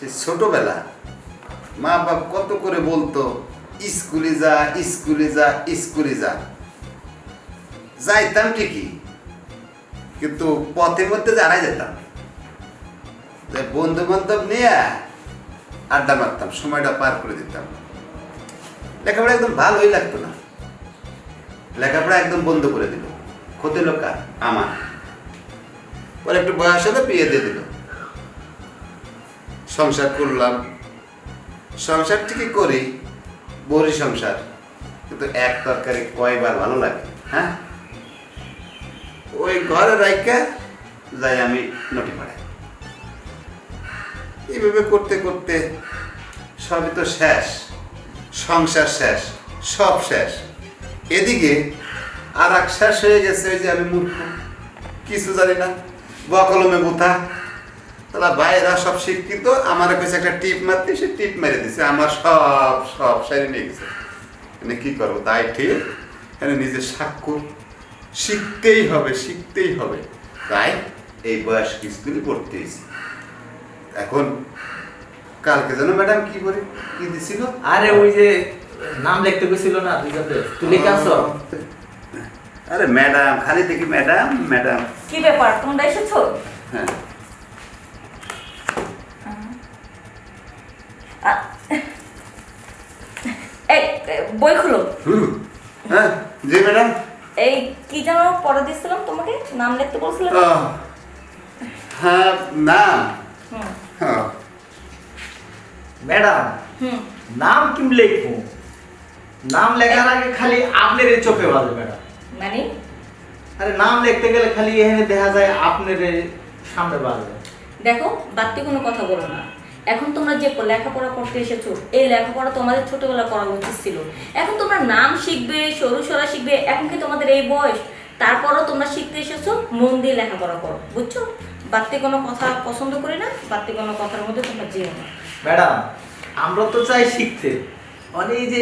সে ছোটবেলা মা বাপ কত করে বলতো স্কুলে যা স্কুলে যা স্কুলে যা, যাইতাম ঠিকই কিন্তু পথের মধ্যে জানাই যেতাম, বন্ধু বান্ধব নিয়ে আড্ডা মারতাম, সময়টা পার করে দিতাম। লেখাপড়া একদম ভালোই লাগতো না, লেখাপড়া একদম বন্ধ করে দিল। ক্ষতি হলো কার? আমার। পরে একটু বয়স হলে বিয়ে দিয়ে দিল, সংসার করলাম। সংসার ঠিকই করি, বড়ি সংসার, কিন্তু এক তরকারি কয়বার ভালো লাগে? হ্যাঁ, ওই ঘরে রাইকা যাই আমি নটি পাড়ায়। এইভাবে করতে করতে সবই তো শেষ, সংসার শেষ, সব শেষ। এদিকে আর এক শেষ হয়ে গেছে, ওই যে আমি মূর্খ, কিছু জানি না, বকলমে বুথা। তাহলে ভাইরা সব শিক্ষিত, আমার কাছে একটা টিপ মারতে, সে টিপ মেরে দিছে, আমার সব সব সারি নিয়ে গেছে। মানে কি করবো? তাই ঠিক এখানে নিজের স্বাক্ষর শিখতেই হবে, শিখতেই হবে। তাই এই বয়স স্কুলে পড়তে এসেছি। এখন কালকে যেন ম্যাডাম কি করে কি দিছিল? আরে ওই যে নাম লিখতে গেছিল না, তুই লিখে আসো। আরে ম্যাডাম, খালি দেখি ম্যাডাম ম্যাডাম। কি ব্যাপার, তোমরা এসেছো? হ্যাঁ, এই বই খুলো। হ্যাঁ জি ম্যাডাম। এই কি যেন পড়া দিছিলাম তোমাকে, নাম লিখতে বলছিলাম। হ্যাঁ না, হুম হ্যাঁ ম্যাডাম হুম নাম কি লিখবো? নাম লেখার আগে খালি আপনার চোখে বাজে ম্যাডাম। মানে আরে নাম লিখতে গেলে খালি এখানে দেখা যায় আপনার সামনে বাজে। দেখো, বাড়তি কোনো কথা বলো না। এখন তোমরা যে লেখাপড়া করতে এসেছো, এই লেখাপড়া তোমাদের ছোটবেলা করা উচিত ছিল। এখন তোমরা নাম শিখবে, সরু সরা শিখবে, এখন কি তোমাদের এই বয়স? তারপরও তোমরা শিখতে এসেছো, মন দিয়ে লেখাপড়া করো, বুঝছো? বাড়তি কোনো কথা পছন্দ করি না, বাড়তি কোনো কথার মধ্যে তোমরা যেও না। ম্যাডাম আমরা তো চাই শিখতে, মানে এই যে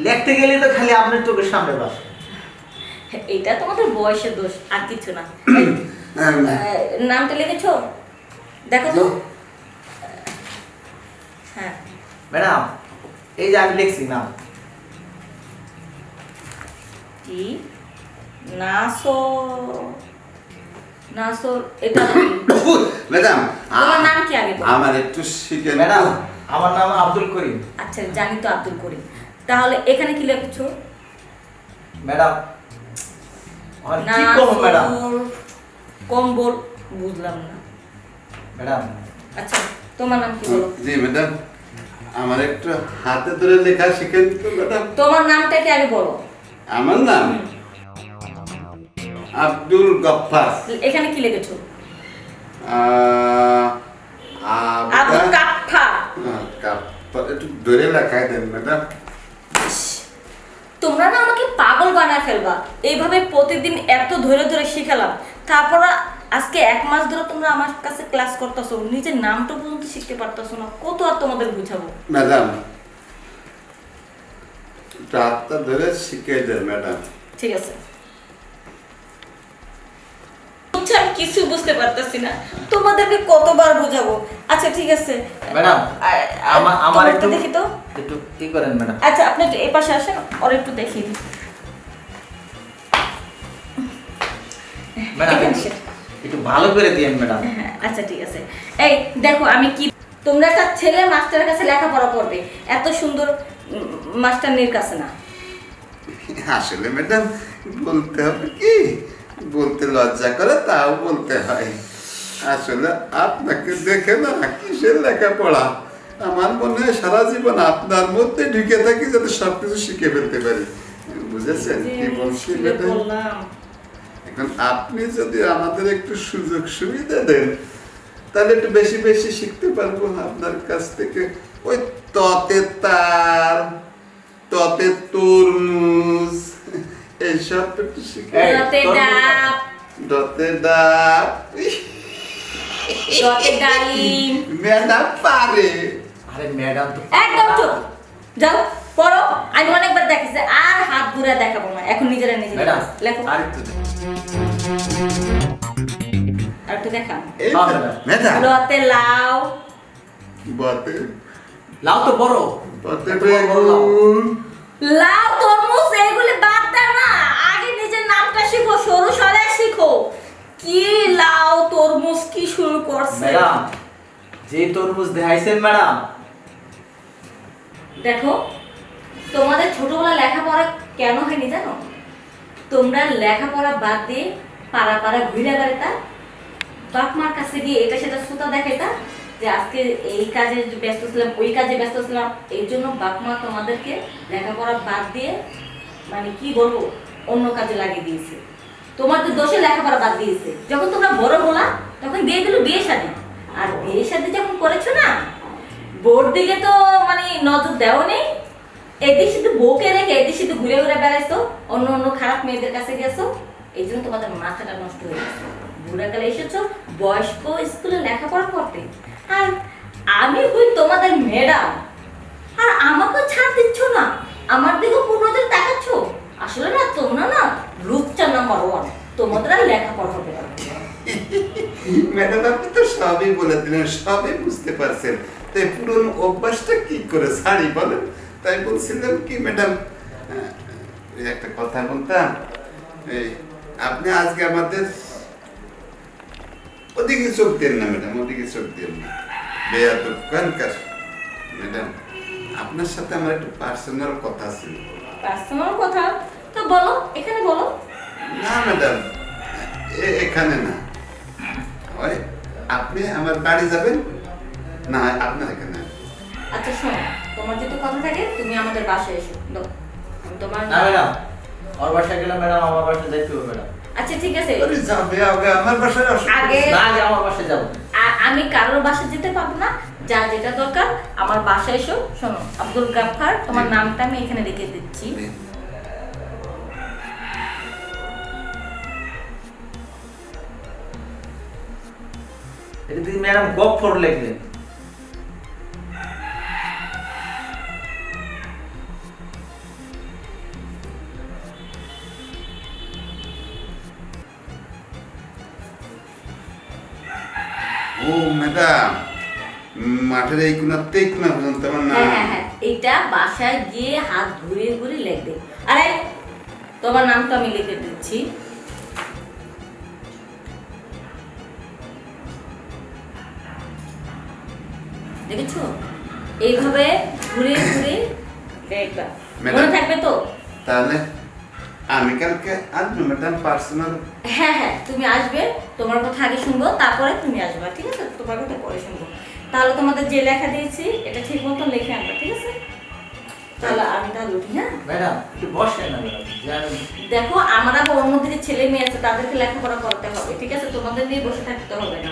লিখতে গেলে তো খালি আপনার চোখের সামনে বাজে। এটা তোমাদের বয়সের দোষ, আর কিছু না। নামটা লিখেছো? দেখো তো। হ্যাঁ ম্যাডাম এই যে আমি লিখছি নাম। কি? নাসো নাসো, এটা ম্যাডাম তোমার নাম কি আগে বলো? আমার একটু শিখে ম্যাডাম আমার নাম আব্দুল করিম। আচ্ছা, জানি তো আব্দুল করিম। তাহলে এখানে কি লিখেছো? ম্যাডাম কি করবো ম্যাডাম? কম্বল, বুঝলাম না। ম্যাডাম আচ্ছা, তোমার নাম কি বলো? জি ম্যাডাম, আমার একটু হাতে ধরে লেখা শিখেন তো ম্যাডাম। তোমার নামটা কি আগে বলো? আমার নাম আব্দুল গফফার। এখানে কি লিখেছো? আবু আবদা কাফফা। কাফফার, একটু ধরে লেখায় দেন ম্যাডাম। তোমরা না আমাকে পাগল বানায় ফেলবা। এইভাবে প্রতিদিন এত ধরে ধরে শিখালাম, তারপর আজকে 1 মাস ধরে তোমরা আমার কাছে ক্লাস করতেছো, নিজের নামটা পর্যন্ত শিখতে পারতেছো না। কত আর তোমাদের বুঝাবো? ম্যাডাম হাতটা ধরে শিখিয়ে দেন ম্যাডাম। ঠিক আছে, বুঝছো, আমি কিছু বুঝতে পারতেছি না, তোমাদেরকে কতবার বোঝাবো। আচ্ছা ঠিক আছে ম্যাডাম আমার একটু দেখি তো। একটু কি করেন ম্যাডাম? আচ্ছা, আপনি একটু এই পাশে আসেন, ওর একটু দেখিয়ে দিই। ম্যাডাম এখানে আসেন। একটু ভালো করে দিয়েন ম্যাডাম। হ্যাঁ, আচ্ছা ঠিক আছে। এই দেখো, আমি কি, তোমরা একটা ছেলে মাস্টারের কাছে লেখাপড়া করবে, এত সুন্দর মাস্টারনির কাছে না। আসলে ম্যাডাম বলতে হবে কি, বলতে লজ্জা করে, তাও বলতে হয়। আসলে আপনাকে দেখে না কিসের লেখাপড়া, আমার মনে হয় সারা জীবন আপনার মধ্যে ঢুকে থাকি যাতে সবকিছু শিখে ফেলতে পারি। বুঝেছেন কি বলছি ম্যাডাম? বললাম এখন আপনি যদি আমাদের একটু সুযোগ সুবিধা দেন, তাহলে একটু বেশি বেশি শিখতে পারবো আপনার কাছ থেকে। ওই ততে তার, ততে তরমুজ, এইসব একটু শিখে। দতে ডাব, দতে ডাব, দতে ডালিম। ম্যাডাম পারে। আরে ম্যাডাম তো একদম চুপ, যাও পড়ো। আমি অনেকবার দেখেছি, আর হাত ঘুরে দেখাবো না। এখন নিজেরা নিজে ম্যাডাম লেখো, আরেকটু আর একটু দেখান। এই তো, হ্যাঁ, ম্যাডাম। ম্যাডাম লতে লাউ, বাতে লাউ তো বড়। বাতে এত বড় বড় লাউ। বেগুন। লাউ তরমুজ এগুলি বাদ দাও না, আগে নিজের নামটা শিখো, সরু সরে শিখো। কি লাউ তরমুজ কি শুরু করছে? ম্যাডাম, যে তরমুজ দেখাইছেন ম্যাডাম, দেখো, তোমাদের ছোটবেলা লেখাপড়া কেন হয়নি জানো? তোমরা লেখাপড়া বাদ দিয়ে পাড়া পাড়া ঘুরে বেড়াতা, বাপ মার কাছে গিয়ে এটা সেটা সুতা দেখাইতা যে আজকে এই কাজে ব্যস্ত ছিলাম, ওই কাজে ব্যস্ত ছিলাম। এই জন্য বাপ মা তোমাদেরকে লেখাপড়া বাদ দিয়ে মানে কি বলবো অন্য কাজে লাগিয়ে দিয়েছে। তোমাদের দোষে লেখাপড়া বাদ দিয়েছে। যখন তোমরা বড় হলা তখন দিয়ে দিল বিয়ে শাদী। আর বিয়ে শাদী যখন করেছো না, বোর দিকে তো মানে নজর দেও নেই। এদিক শুধু বউকে রেখে এদিক শুধু ঘুরে ঘুরে বেড়াইছো, অন্য অন্য খারাপ মেয়েদের কাছে গেছো। এই জন্য তোমাদের মাথাটা নষ্ট হয়ে গেছে। বুড়াকালে এসেছো বয়স্ক স্কুলে লেখাপড়া করতে, আর আমি হই তোমাদের ম্যাডাম, আর আমাকে ছাড় দিচ্ছ না, আমার দিকে পূর্ণদের তাকাচ্ছ। আসলে না তোমরা না লুচ্চা নাম্বার 1, তোমাদের আর লেখাপড়া হবে না। ম্যাডাম আপনি তো সবই বলে দিলেন, সবই বুঝতে পারছেন, তাই পুরনো অভ্যাসটা কি করে ছাড়ি বলেন? তাই বলছিলাম কি ম্যাডাম, একটা কথা বলতাম, এই আপনি আজকে আমাদের ওদিকে চোখ দেন না ম্যাডাম, ওদিকে চোখ দেন না, বেয়াদব কানকার। ম্যাডাম আপনার সাথে আমার একটু পার্সোনাল কথা ছিল। পার্সোনাল কথা তো বলো, এখানে বলো। না ম্যাডাম, এখানে না, ওই আপনি আমার বাড়ি যাবেন না, আপনার এখানে। আচ্ছা শোনো, তোমার যদি কথা থাকে তুমি আমাদের বাসায় এসো। দাও, আমি তোমার না ম্যাডাম, ওর বাসায় গেলে ম্যাডাম আমার বাসায় যাইতে হবে ম্যাডাম। আচ্ছা ঠিক আছে, আরে যাবে আগে আমার বাসায় আসো। আগে না, আগে আমার বাসায় যাবো। আমি কারোর বাসায় যেতে পারবো না, যা যেটা দরকার আমার বাসায় এসো। শোনো আব্দুল গাফফার, তোমার নামটা আমি এখানে লিখে দিচ্ছি। এটা দিদি ম্যাডাম গফফর লিখলেন। ও ম্যাডাম, মাঠের এই কোনাতে এই কোনা পর্যন্ত আমার নাম। হ্যাঁ হ্যাঁ হ্যাঁ, এইটা বাসায় গিয়ে হাত ঘুরিয়ে ঘুরিয়ে লিখবে। আরে তোমার নামটা আমি লিখে দিচ্ছি। দেখেছো, এইভাবে ঘুরিয়ে ঘুরিয়ে দেখবা, মনে থাকবে তো? তাহলে আমি কালকে আসবো ম্যাডাম পার্সোনাল। হ্যাঁ হ্যাঁ, তুমি আসবে, তোমার কথা আগে শুনবো, তারপরে তুমি আসবে, ঠিক আছে? তোমার কথা পরে শুনবো। তাহলে তোমাদের যে লেখা দিয়েছি এটা ঠিক মতো লিখে আনবা, ঠিক আছে? তাহলে আমি তাহলে উঠি। হ্যাঁ ম্যাডাম একটু বসেন না ম্যাডাম, জানেন দেখো, আমার আবার অন্যদিকে ছেলে মেয়ে আছে, তাদেরকে লেখাপড়া করতে হবে, ঠিক আছে? তোমাদের নিয়ে বসে থাকতে হবে না,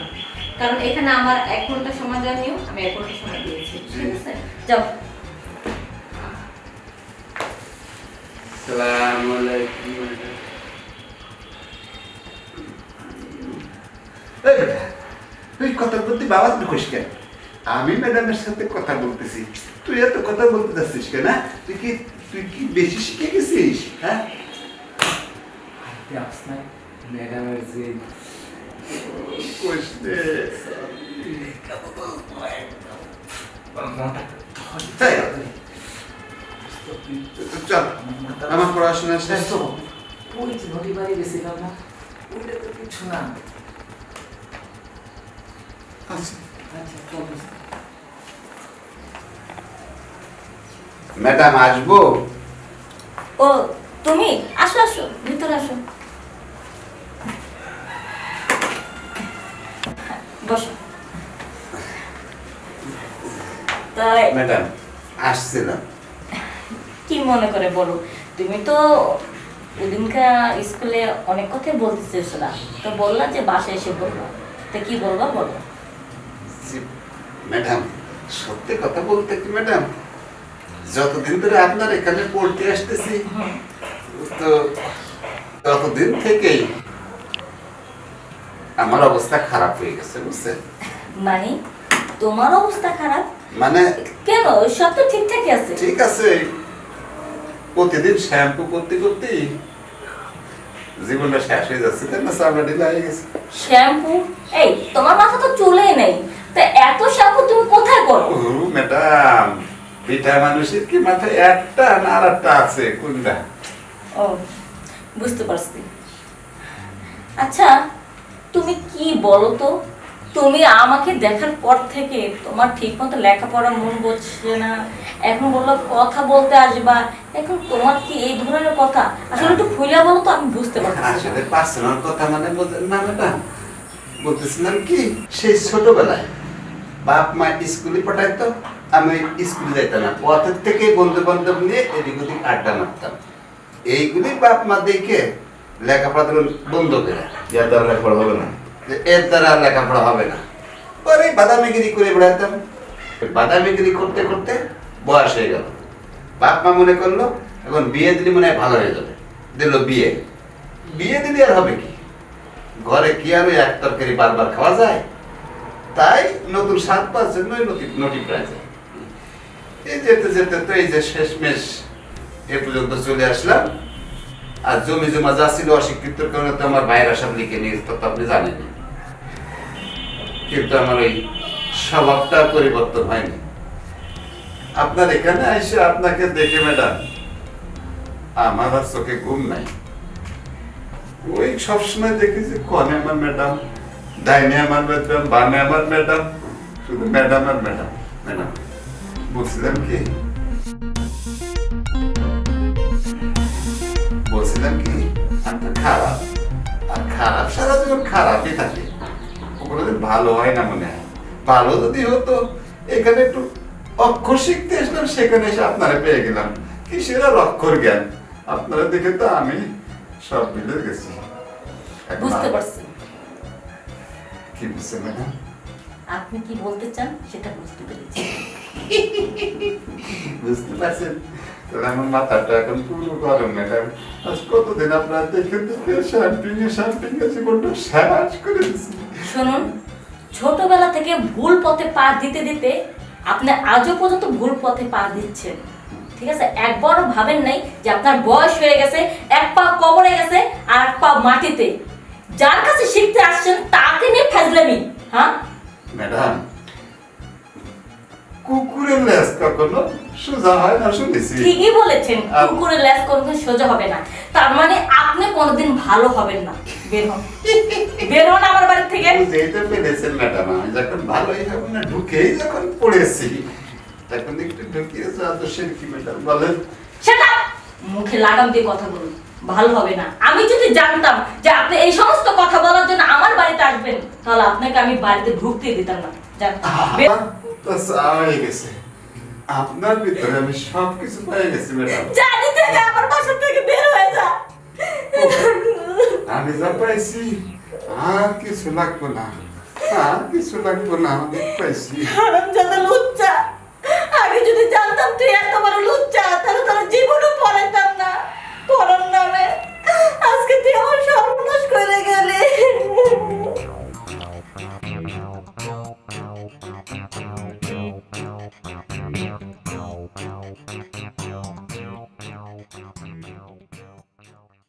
কারণ এখানে আমার 1 ঘন্টা সময় দেওয়া নিয়ম, আমি 1 ঘন্টা সময় দিয়েছি, ঠিক আছে? যাও। আসসালামু আলাইকুম। এই বেটা, তুই কথা বলতে বাবা ঢুকিস কেন? আমি ম্যাডামের সাথে কথা বলতেছি, তুই এত কথা বলতে যাচ্ছিস কেন? তুই কি বেশি শিখে গেছিস? হ্যাঁ, ম্যাডামের যে কইতে চল, আমার পড়াশোনা শেষ। ওই যে নদী বাড়ি গেছিলাম না, ওইটা তো কিছু না। আচ্ছা আচ্ছা চল। ম্যাডাম আসবো? ও তুমি আসো, আসো ভিতরে আসো, বসো। তাই ম্যাডাম আসছিলাম। কি মনে করে বলো? তুমি তো ওদিনকা স্কুলে অনেক কথাই বলতে চেয়েছিলা, তো বললা যে বাসায় এসে বলবো, তো কি বলবা বলো? জি, ম্যাডাম সত্যি কথা বলতে কি ম্যাডাম, যতদিন ধরে আপনার এখানে পড়তে আসতেছি তো ততদিন থেকেই আমার অবস্থা খারাপ হয়ে গেছে, বুঝছেন? মানে তোমার অবস্থা খারাপ মানে কেন? সব তো ঠিকঠাকই আছে। ঠিক আছে, প্রতিদিন শ্যাম্পু করতে করতে জীবনটা শেষ হয়ে যাচ্ছে, তাই না? চামড়া ঢিলা হয়ে গেছে। শ্যাম্পু? এই তোমার মাথা তো চুলেই নেই, তা এত শ্যাম্পু তুমি কোথায় করো? ও ম্যাডাম, পিঠা মানুষের কি মাথায় একটা না আর একটা আছে, কোনটা? ও বুঝতে পারছি। আচ্ছা তুমি কি বলো তো, তুমি আমাকে দেখার পর থেকে তোমার ঠিক মতো লেখাপড়া মন বসছে না, এখন বললো কথা বলতে আসবা, এখন তোমার কি এই ধরনের কথা? আসলে একটু খুলে বলো তো, আমি বুঝতে পারছি না। আসলে পার্সোনাল কথা মানে বোঝেন না ম্যাডাম। বলতেছিলাম কি, সেই ছোটবেলায় বাপ মা স্কুলে পাঠাইতো, আমি স্কুলে যাইতাম না, পথের থেকে বন্ধু বান্ধব নিয়ে এদিক ওদিক আড্ডা মারতাম। এইগুলি বাপ মা দেখে লেখাপড়া ধরুন বন্ধ করে, এর দ্বারা লেখাপড়া হবে না। যে এর দ্বারা আর লেখাপড়া হবে না, পরে বাদামিগিরি করে বেড়াতাম। বাদামিগিরি করতে করতে বয়স হয়ে গেল, বাপ মা মনে করলো এখন বিয়ে দিলে মনে হয় ভালো হয়ে যাবে, দিল বিয়ে। বিয়ে দিলে আর হবে কি, ঘরে কি আর ওই এক তরকারি বারবার খাওয়া যায়? তাই নতুন স্বাদ পাওয়ার জন্য নটি প্রায় যায়। এই যেতে যেতে তো এই যে শেষমেশ এ পর্যন্ত চলে আসলাম। আর জমি জমা যা ছিল অশিক্ষিতর কারণে তো আমার বাইরে সব লিখে নিয়ে যেত, তো আপনি জানেন। কিন্তু আমার ওই স্বভাবটা পরিবর্তন হয়নি। আপনার এখানে এসে আপনাকে দেখে ম্যাডাম আমার আর চোখে ঘুম নাই। ওই সবসময় দেখি যে কনে আমার ম্যাডাম, ডাইনে আমার ম্যাডাম, বামে আমার ম্যাডাম, শুধু ম্যাডাম আর ম্যাডাম ম্যাডাম। বলছিলাম কি আপনার খারাপ, আর খারাপ সারা জীবন খারাপই থাকে, কোনোদিন ভালো হয় না মনে হয়। ভালো যদি হতো, এখানে একটু অক্ষর শিখতে এসলাম, সেখানে এসে আপনারা পেয়ে গেলাম। কিসের আর অক্ষর জ্ঞান, আপনারা দেখে তো আমি সব মিলে গেছি। এখন বুঝতে আর- পারছি কি বুঝছেন ম্যাডাম? আপনি কি বলতে চান সেটা বুঝতে পেরেছি। বুঝতে পারছেন? তাহলে আমার মাথাটা এখন পুরো গরম ম্যাডাম। আজ কতদিন আপনার দেখে দেখে শাম্পিং এ জীবনটা শেষ করে দিচ্ছি। শুনুন, ছোটবেলা থেকে ভুল পথে পা দিতে দিতে আপনি আজও পর্যন্ত ভুল পথে পা দিচ্ছেন। ঠিক আছে, একবারও ভাবেন নাই যে আপনার বয়স হয়ে গেছে, এক পা কবরে গেছে আর এক পা মাটিতে। যার কাছে শিখতে আসছেন তাকে নিয়ে ফাজলামি। হ্যাঁ ম্যাডাম, কুকুরের লেজ কখনো সোজা হয় না শুনেছি। ঠিকই বলেছেন, কুকুরের লেজ কোনদিন সোজা হবে না। তার মানে আপনি কোনোদিন ভালো হবেন না। বের হন, বের হন আমার বাড়ি থেকে। যেতে পেরেছেন ম্যাডাম, আমি যখন ভালোই হব না, ঢুকেই যখন পড়েছি তখন একটু ঢুকিয়েছে আদর্শের কি ম্যাডাম বলেন? সেটা মুখে লাগাম দিয়ে কথা বলুন, ভালো হবে না। আমি যদি জানতাম যে আপনি এই সমস্ত কথা বলার জন্য আমার বাড়িতে আসবেন, তাহলে আপনাকে আমি বাড়িতে ঢুকতে দিতাম না। যান, বের। তো হয়ে গেছে, আপনার ভিতরে আমি সবকিছু পেয়ে গেছি ম্যাডাম। জানি থেকে আমার বাসা থেকে বের হয়ে যা। আমি যা পাইছি আর কিছু লাগবো না, আর কিছু লাগবো না, অনেক পাইছি। হারামজাদা লোক